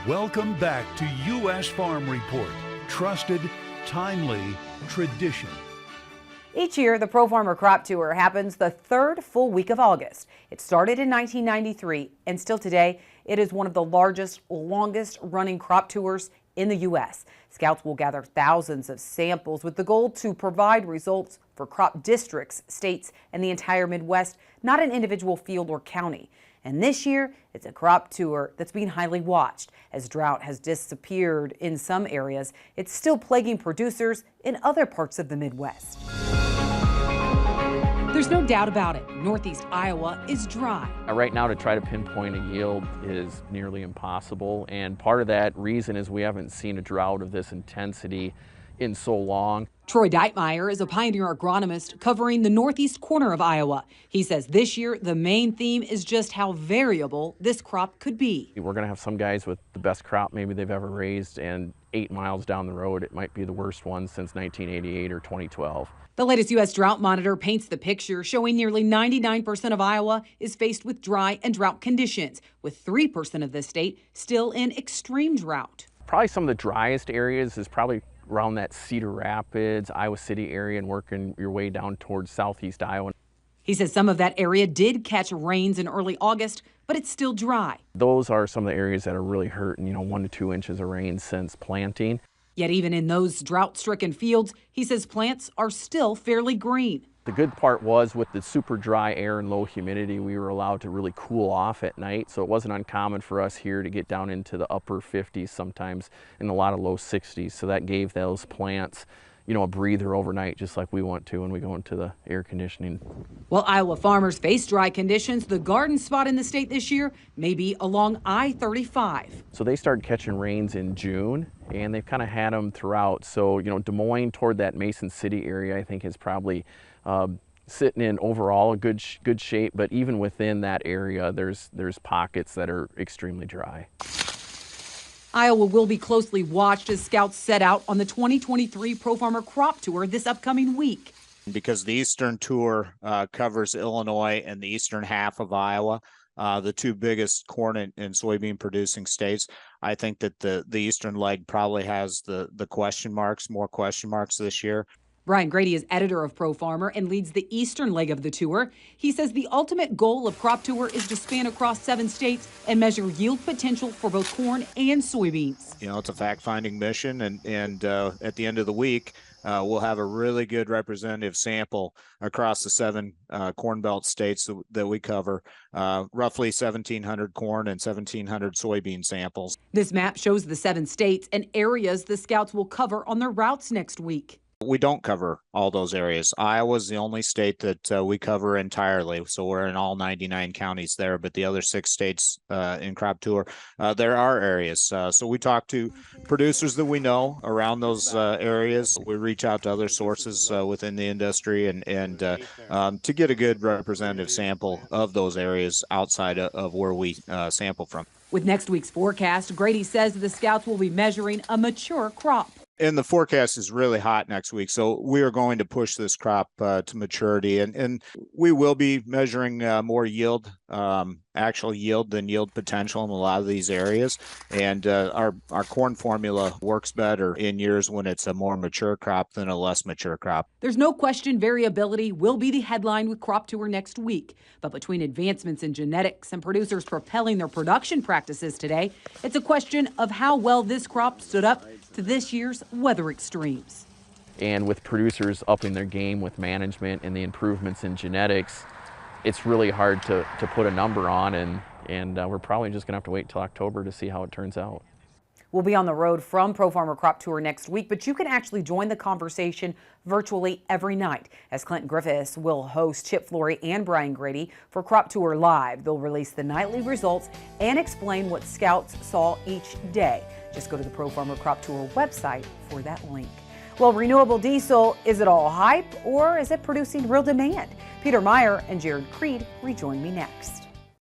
Welcome back to U.S. Farm Report. Trusted, timely, tradition. Each year, the Pro Farmer Crop Tour happens the third full week of August. It started in 1993, and still today, it is one of the largest, longest-running crop tours in the U.S. Scouts will gather thousands of samples with the goal to provide results for crop districts, states, and the entire Midwest, not an individual field or county. And this year, it's a crop tour that's being highly watched. As drought has disappeared in some areas, it's still plaguing producers in other parts of the Midwest. There's no doubt about it. Northeast Iowa is dry. Right now, to try to pinpoint a yield is nearly impossible. And part of that reason is we haven't seen a drought of this intensity in so long. Troy Deitmeyer is a pioneer agronomist covering the northeast corner of Iowa. He says this year the main theme is just how variable this crop could be. We're going to have some guys with the best crop maybe they've ever raised, and 8 miles down the road it might be the worst one since 1988 or 2012. The latest U.S. Drought Monitor paints the picture, showing nearly 99% of Iowa is faced with dry and drought conditions, with 3% of the state still in extreme drought. Probably some of the driest areas is probably around that Cedar Rapids, Iowa City area, and working your way down towards southeast Iowa. He says some of that area did catch rains in early August, but it's still dry. Those are some of the areas that are really hurting, 1 to 2 inches of rain since planting. Yet even in those drought-stricken fields, he says plants are still fairly green. The good part was with the super dry air and low humidity, we were allowed to really cool off at night. So it wasn't uncommon for us here to get down into the upper 50s, sometimes in a lot of low 60s. So that gave those plants, a breather overnight, just like we want to when we go into the air conditioning. While Iowa farmers face dry conditions, the garden spot in the state this year may be along I-35. So they started catching rains in June, and they've kind of had them throughout. So, Des Moines toward that Mason City area, I think is probably sitting in overall a good shape, but even within that area, there's pockets that are extremely dry. Iowa will be closely watched as scouts set out on the 2023 Pro Farmer Crop Tour this upcoming week. Because the Eastern Tour covers Illinois and the eastern half of Iowa, the two biggest corn and soybean producing states, I think that the eastern leg probably has the more question marks this year. Brian Grady is editor of Pro Farmer and leads the eastern leg of the tour. He says the ultimate goal of Crop Tour is to span across 7 states and measure yield potential for both corn and soybeans. It's a fact-finding mission, and at the end of the week, we'll have a really good representative sample across the 7 Corn Belt states that we cover, roughly 1,700 corn and 1,700 soybean samples. This map shows the 7 states and areas the scouts will cover on their routes next week. We don't cover all those areas. Iowa's the only state that we cover entirely, so we're in all 99 counties there, but the other 6 states in Crop Tour, there are areas. So we talk to producers that we know around those areas. We reach out to other sources within the industry and to get a good representative sample of those areas outside of where we sample from. With next week's forecast, Grady says the scouts will be measuring a mature crop. And the forecast is really hot next week, so we are going to push this crop to maturity, and we will be measuring more yield, actual yield than yield potential in a lot of these areas. And our corn formula works better in years when it's a more mature crop than a less mature crop. There's no question variability will be the headline with Crop Tour next week. But between advancements in genetics and producers propelling their production practices today, it's a question of how well this crop stood up to this year's weather extremes. And with producers upping their game with management and the improvements in genetics, it's really hard to put a number on, and we're probably just gonna have to wait till October to see how it turns out. We'll be on the road from Pro Farmer Crop Tour next week, but you can actually join the conversation virtually every night, as Clinton Griffiths will host Chip Flory and Brian Grady for Crop Tour Live. They'll release the nightly results and explain what scouts saw each day. Just go to the Pro Farmer Crop Tour website for that link. Well, renewable diesel, is it all hype or is it producing real demand? Peter Meyer and Jared Creed rejoin me next.